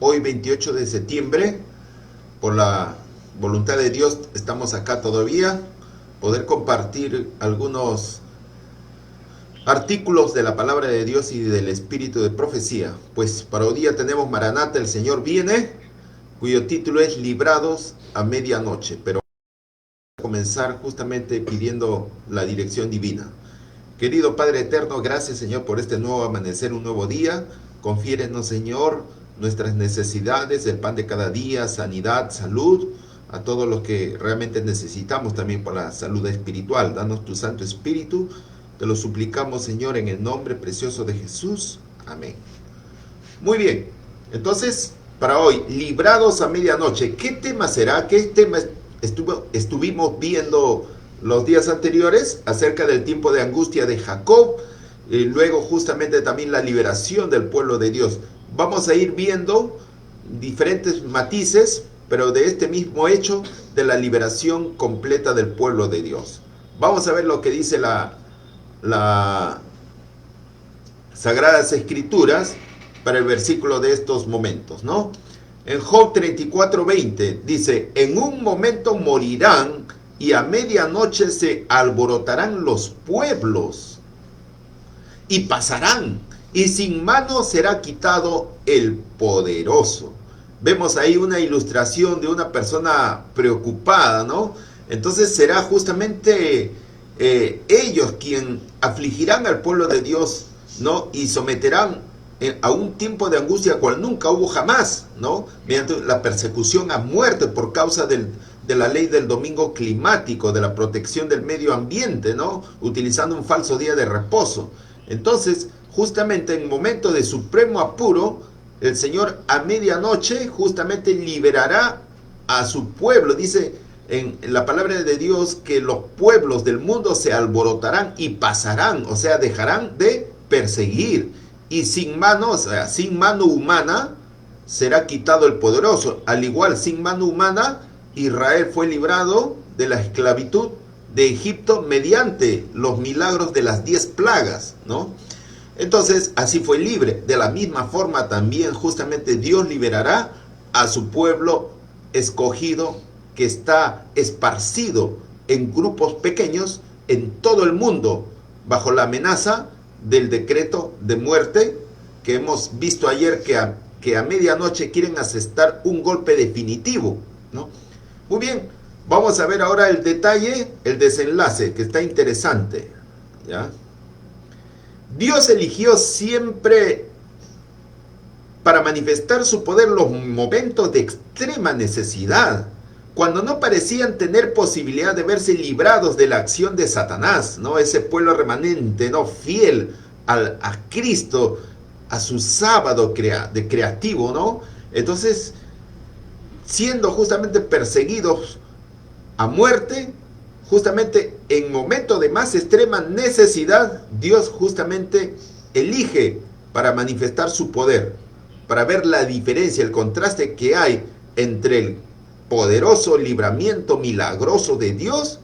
Hoy 28 de septiembre, por la voluntad de Dios, estamos acá todavía. Poder compartir algunos artículos de la palabra de Dios y del espíritu de profecía. Pues para hoy día tenemos Maranata, el Señor viene, cuyo título es Librados a medianoche. Pero vamos a comenzar justamente pidiendo la dirección divina. Querido Padre eterno, gracias Señor por este nuevo amanecer, un nuevo día. Confiérenos Señor nuestras necesidades, el pan de cada día, sanidad, salud, a todos los que realmente necesitamos también por la salud espiritual. Danos tu Santo Espíritu, te lo suplicamos Señor en el nombre precioso de Jesús. Amén. Muy bien, entonces para hoy, librados a medianoche, ¿qué tema será? ¿Qué tema estuvimos viendo los días anteriores acerca del tiempo de angustia de Jacob? Luego justamente también la liberación del pueblo de Dios. Vamos a ir viendo diferentes matices, pero de este mismo hecho de la liberación completa del pueblo de Dios. Vamos a ver lo que dice la Sagradas Escrituras para el versículo de estos momentos, ¿no? En Job 34:20 dice: en un momento morirán y a medianoche se alborotarán los pueblos y pasarán, y sin mano será quitado el poderoso. Vemos ahí una ilustración de una persona preocupada, ¿no? Entonces será justamente ellos quien afligirán al pueblo de Dios, ¿no? Y someterán a un tiempo de angustia cual nunca hubo jamás, ¿no? Mediante la persecución a muerte por causa de la ley del domingo climático, de la protección del medio ambiente, ¿no? Utilizando un falso día de reposo. Entonces, justamente en momento de supremo apuro, el Señor a medianoche justamente liberará a su pueblo. Dice en la palabra de Dios que los pueblos del mundo se alborotarán y pasarán, o sea, dejarán de perseguir. Y sin mano, o sea, sin mano humana, será quitado el poderoso. Al igual, sin mano humana, Israel fue librado de la esclavitud de Egipto mediante los milagros de las 10 plagas, ¿no? Entonces, así fue libre. De la misma forma también justamente Dios liberará a su pueblo escogido que está esparcido en grupos pequeños en todo el mundo bajo la amenaza del decreto de muerte que hemos visto ayer que a medianoche quieren asestar un golpe definitivo, ¿no? Muy bien, vamos a ver ahora el detalle, el desenlace, que está interesante, ¿ya? Dios eligió siempre para manifestar su poder los momentos de extrema necesidad, cuando no parecían tener posibilidad de verse librados de la acción de Satanás, ¿no? Ese pueblo remanente, ¿no? Fiel a Cristo, a su sábado creativo, ¿no? Entonces, siendo justamente perseguidos a muerte, justamente en momento de más extrema necesidad, Dios justamente elige para manifestar su poder, para ver la diferencia, el contraste que hay entre el poderoso libramiento milagroso de Dios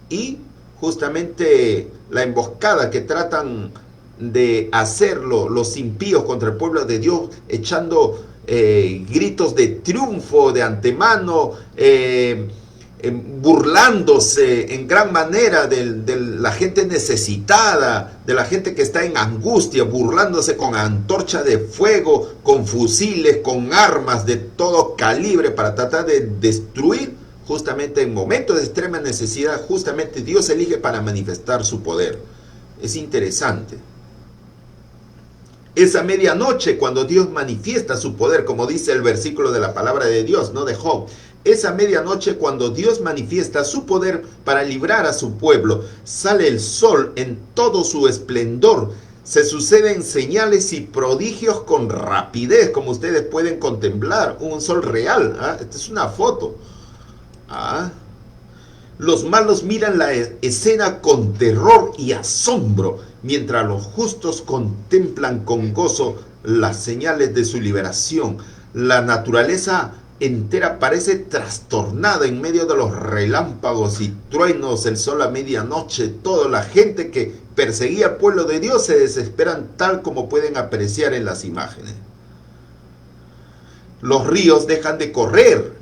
y justamente la emboscada que tratan de hacerlo los impíos contra el pueblo de Dios, echando gritos de triunfo de antemano, burlándose en gran manera de la gente necesitada, de la gente que está en angustia, burlándose con antorcha de fuego, con fusiles, con armas de todo calibre para tratar de destruir. Justamente en momentos de extrema necesidad, justamente Dios elige para manifestar su poder. Es interesante. Esa medianoche cuando Dios manifiesta su poder, como dice el versículo de la palabra de Dios, ¿no? De Job. Esa medianoche cuando Dios manifiesta su poder para librar a su pueblo, sale el sol en todo su esplendor. Se suceden señales y prodigios con rapidez, como ustedes pueden contemplar. Un sol real. ¿Ah? Esta es una foto. ¿Ah? Los malos miran la escena con terror y asombro, mientras los justos contemplan con gozo las señales de su liberación. La naturaleza entera parece trastornada en medio de los relámpagos y truenos, el sol a medianoche. Toda la gente que perseguía al pueblo de Dios se desesperan, tal como pueden apreciar en las imágenes. Los ríos dejan de correr,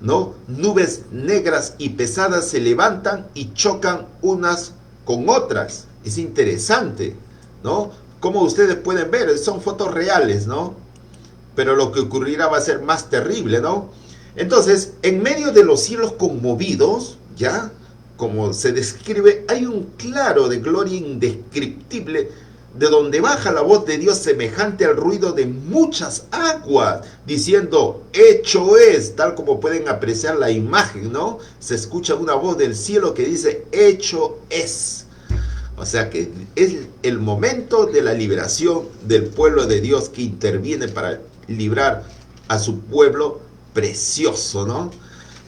¿no? Nubes negras y pesadas se levantan y chocan unas con otras. Es interesante, ¿no? Como ustedes pueden ver, son fotos reales, ¿no? Pero lo que ocurrirá va a ser más terrible, ¿no? Entonces, en medio de los cielos conmovidos, ¿ya? Como se describe, hay un claro de gloria indescriptible, de donde baja la voz de Dios semejante al ruido de muchas aguas, diciendo, hecho es, tal como pueden apreciar la imagen, ¿no? Se escucha una voz del cielo que dice, hecho es. O sea que es el momento de la liberación del pueblo de Dios que interviene para librar a su pueblo precioso, ¿no?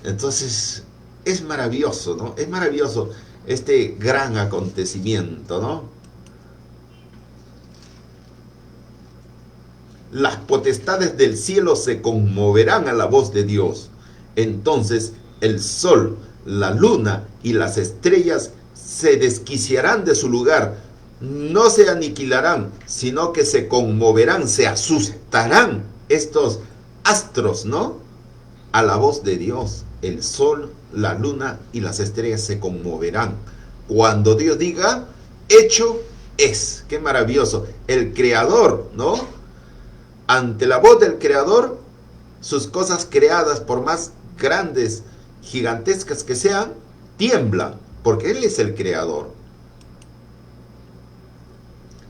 Entonces, es maravilloso, ¿no? Es maravilloso este gran acontecimiento, ¿no? Las potestades del cielo se conmoverán a la voz de Dios. Entonces el sol, la luna y las estrellas se desquiciarán de su lugar. No se aniquilarán, sino que se conmoverán, se asustarán estos astros, ¿no? A la voz de Dios. El sol, la luna y las estrellas se conmoverán. Cuando Dios diga, hecho es. Qué maravilloso. El Creador, ¿no? Ante la voz del Creador, sus cosas creadas, por más grandes, gigantescas que sean, tiemblan, porque Él es el Creador.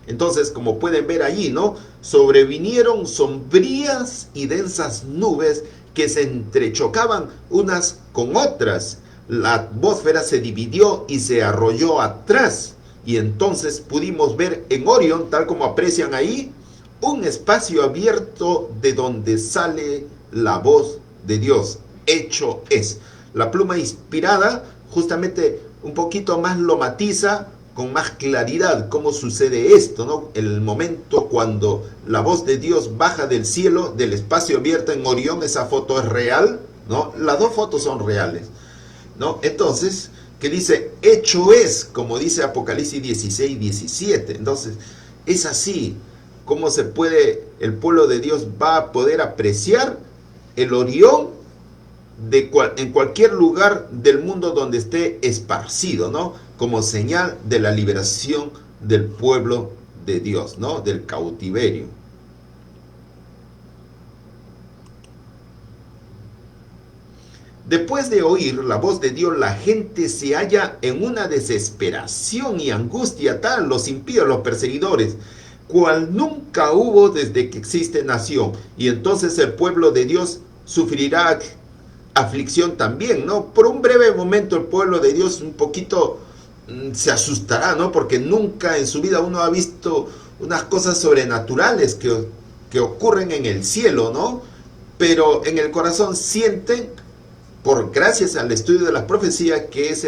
Entonces, como pueden ver allí, ¿no? Sobrevinieron sombrías y densas nubes que se entrechocaban unas con otras. La atmósfera se dividió y se arrolló atrás. Y entonces pudimos ver en Orión, tal como aprecian ahí, un espacio abierto de donde sale la voz de Dios. Hecho es. La pluma inspirada justamente un poquito más lo matiza con más claridad cómo sucede esto, ¿no? El momento cuando la voz de Dios baja del cielo, del espacio abierto en Orión, esa foto es real, ¿no? Las dos fotos son reales, ¿no? Entonces, que dice, hecho es, como dice Apocalipsis 16, 17. Entonces, es así. ¿Cómo se puede, el pueblo de Dios va a poder apreciar el Orión en cualquier lugar del mundo donde esté esparcido, ¿no? Como señal de la liberación del pueblo de Dios, ¿no? Del cautiverio. Después de oír la voz de Dios, la gente se halla en una desesperación y angustia tal, los impíos, los perseguidores, cual nunca hubo desde que existe nación. Y entonces el pueblo de Dios sufrirá aflicción también, ¿no? Por un breve momento el pueblo de Dios un poquito se asustará, ¿no? Porque nunca en su vida uno ha visto unas cosas sobrenaturales que ocurren en el cielo, ¿no? Pero en el corazón sienten, por gracias al estudio de las profecías, que es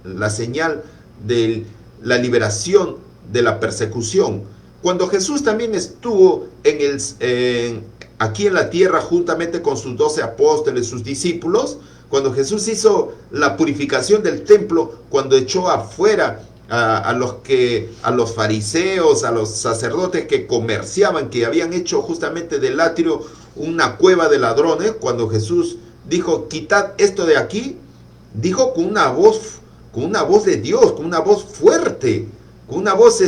la señal de la liberación de la persecución. Cuando Jesús también estuvo aquí en la tierra juntamente con sus 12 apóstoles, sus discípulos, cuando Jesús hizo la purificación del templo, cuando echó afuera a los fariseos, a los sacerdotes que comerciaban, que habían hecho justamente del atrio una cueva de ladrones, cuando Jesús dijo, quitad esto de aquí, dijo con una voz de Dios, con una voz fuerte, con una voz se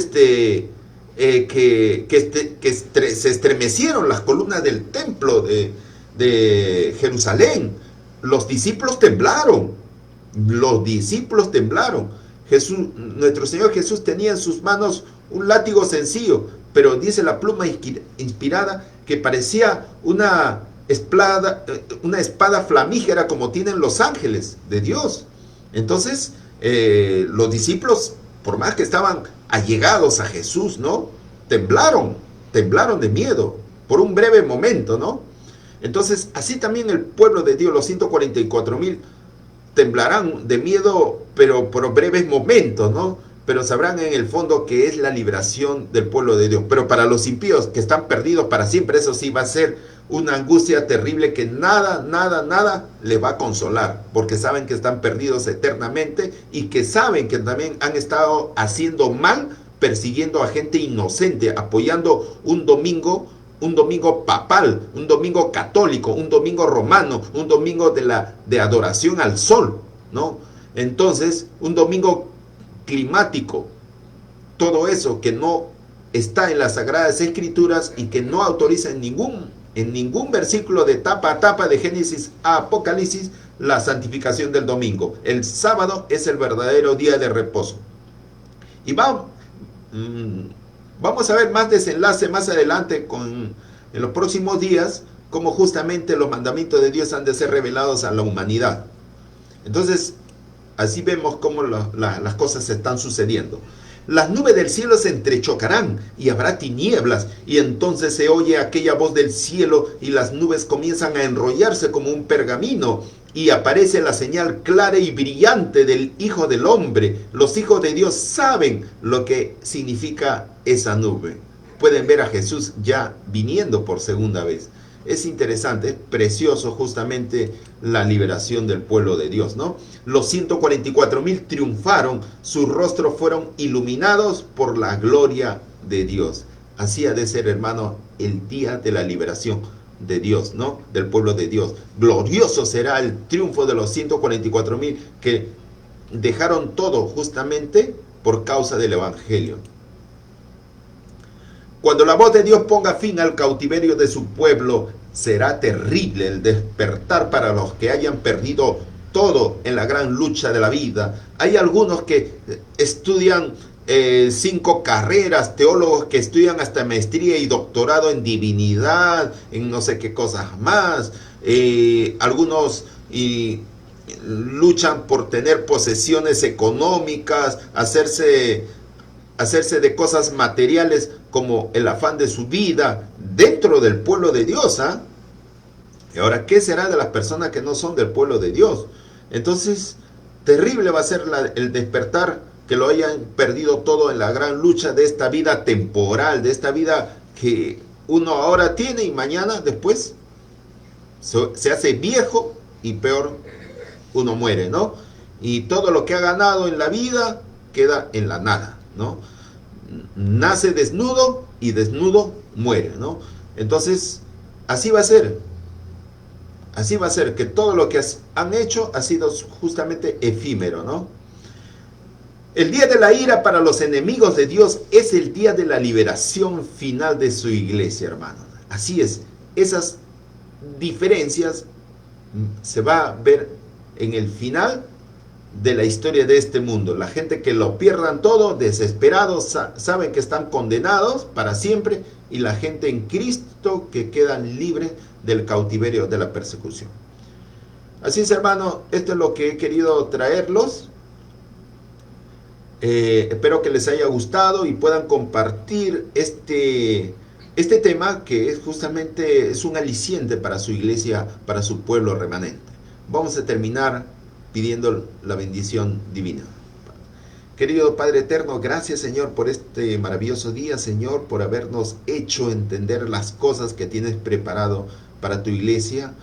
estremecieron las columnas del templo de Jerusalén. Los discípulos temblaron. Jesús, nuestro Señor Jesús tenía en sus manos un látigo sencillo, pero dice la pluma inspirada que parecía una espada flamígera como tienen los ángeles de Dios. Entonces, los discípulos, por más que estaban allegados a Jesús, ¿no? Temblaron de miedo por un breve momento, ¿no? Entonces, así también el pueblo de Dios, los 144,000, temblarán de miedo, pero por breves momentos, ¿no? Pero sabrán en el fondo que es la liberación del pueblo de Dios. Pero para los impíos que están perdidos para siempre, eso sí va a ser una angustia terrible que nada les va a consolar, porque saben que están perdidos eternamente y que saben que también han estado haciendo mal, persiguiendo a gente inocente, apoyando un domingo un domingo papal, un domingo católico, un domingo romano, un domingo de adoración al sol, ¿no? Entonces, un domingo climático, todo eso que no está en las Sagradas Escrituras y que no autoriza en ningún versículo de tapa a tapa de Génesis a Apocalipsis la santificación del domingo. El sábado es el verdadero día de reposo. Y vamos a ver más desenlace más adelante en los próximos días, cómo justamente los mandamientos de Dios han de ser revelados a la humanidad. Entonces, así vemos cómo las cosas se están sucediendo. Las nubes del cielo se entrechocarán y habrá tinieblas, y entonces se oye aquella voz del cielo y las nubes comienzan a enrollarse como un pergamino y aparece la señal clara y brillante del Hijo del Hombre. Los hijos de Dios saben lo que significa esa nube. Pueden ver a Jesús ya viniendo por segunda vez. Es interesante, es precioso justamente la liberación del pueblo de Dios, ¿no? Los 144,000 triunfaron, sus rostros fueron iluminados por la gloria de Dios. Así ha de ser, hermano, el día de la liberación de Dios, ¿no? Del pueblo de Dios. Glorioso será el triunfo de los 144,000 que dejaron todo justamente por causa del Evangelio. Cuando la voz de Dios ponga fin al cautiverio de su pueblo, será terrible el despertar para los que hayan perdido todo en la gran lucha de la vida. Hay algunos que estudian 5 carreras, teólogos que estudian hasta maestría y doctorado en divinidad, en no sé qué cosas más. Algunos luchan por tener posesiones económicas, hacerse de cosas materiales como el afán de su vida dentro del pueblo de Dios, ¿ah? Y ahora, ¿qué será de las personas que no son del pueblo de Dios? Entonces, terrible va a ser el despertar, que lo hayan perdido todo en la gran lucha de esta vida temporal, de esta vida que uno ahora tiene y mañana después se hace viejo y peor, uno muere, ¿no? Y todo lo que ha ganado en la vida queda en la nada, ¿no? Nace desnudo y desnudo muere, ¿no? Entonces, así va a ser. Así va a ser, que todo lo que han hecho ha sido justamente efímero, ¿no? El día de la ira para los enemigos de Dios es el día de la liberación final de su iglesia, hermano. Así es, esas diferencias se va a ver en el final de la historia de este mundo. La gente que lo pierdan todo, desesperados, saben que están condenados para siempre, y la gente en Cristo que quedan libres del cautiverio de la persecución. Así es, hermano, esto es lo que he querido traerlos. Espero que les haya gustado y puedan compartir este tema, que es justamente un aliciente para su iglesia, para su pueblo remanente. Vamos a terminar pidiendo la bendición divina. Querido Padre eterno, gracias, Señor, por este maravilloso día, Señor, por habernos hecho entender las cosas que tienes preparado para tu iglesia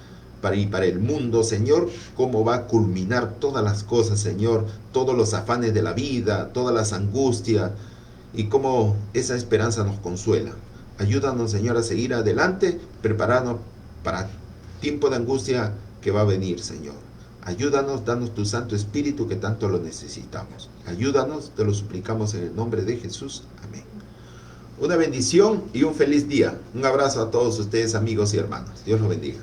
y para el mundo, Señor, cómo va a culminar todas las cosas, Señor, todos los afanes de la vida, todas las angustias, y cómo esa esperanza nos consuela. Ayúdanos, Señor, a seguir adelante, prepararnos para tiempo de angustia que va a venir, Señor. Ayúdanos, danos tu Santo Espíritu que tanto lo necesitamos. Ayúdanos, te lo suplicamos en el nombre de Jesús. Amén. Una bendición y un feliz día. Un abrazo a todos ustedes, amigos y hermanos. Dios los bendiga.